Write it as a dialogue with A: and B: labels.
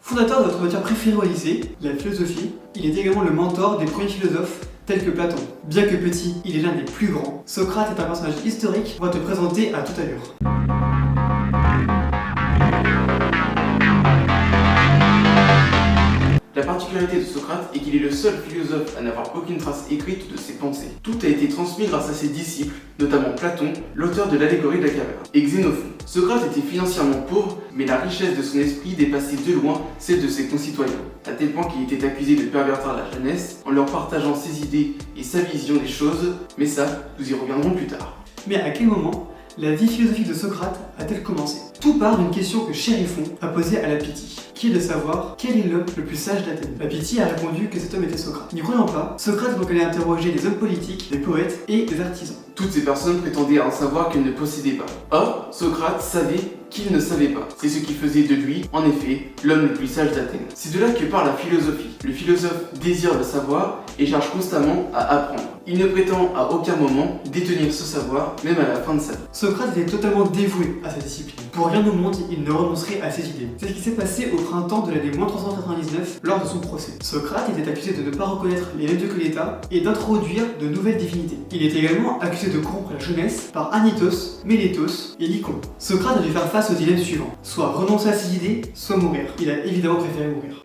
A: Fondateur de notre matière préférée au lycée, la philosophie, il est également le mentor des premiers philosophes tels que Platon. Bien que petit, il est l'un des plus grands. Socrate est un personnage historique qu'on va te présenter à toute allure.
B: La particularité de Socrate est qu'il est le seul philosophe à n'avoir aucune trace écrite de ses pensées. Tout a été transmis grâce à ses disciples, notamment Platon, l'auteur de l'allégorie de la caverne, et Xénophon. Socrate était financièrement pauvre, mais la richesse de son esprit dépassait de loin celle de ses concitoyens, à tel point qu'il était accusé de pervertir la jeunesse en leur partageant ses idées et sa vision des choses, mais ça, nous y reviendrons plus tard.
A: Mais à quel moment la vie philosophique de Socrate a-t-elle commencé? Tout part d'une question que Chéréphon a posée à la Pythie, qui est de savoir quel est l'homme le plus sage d'Athènes. La Pythie a répondu que cet homme était Socrate. N'y croyant pas, Socrate donc allait interroger des hommes politiques, des poètes et des artisans.
B: Toutes ces personnes prétendaient en savoir qu'elles ne possédaient pas. Or, Socrate savait qu'il ne savait pas. C'est ce qui faisait de lui, en effet, l'homme le plus sage d'Athènes. C'est de là que part la philosophie. Le philosophe désire le savoir et cherche constamment à apprendre. Il ne prétend à aucun moment détenir ce savoir, même à la fin de sa vie.
A: Socrate était totalement dévoué à sa discipline. Pour rien au monde, il ne renoncerait à ses idées. C'est ce qui s'est passé au printemps de l'année 399 lors de son procès. Socrate était accusé de ne pas reconnaître les mêmes dieux que l'État et d'introduire de nouvelles divinités. Il est également accusé de corrompre la jeunesse par Anytos, Mélétos et Lycon. Socrate a dû faire face au dilemme suivant, soit renoncer à ses idées, soit mourir. Il a évidemment préféré mourir.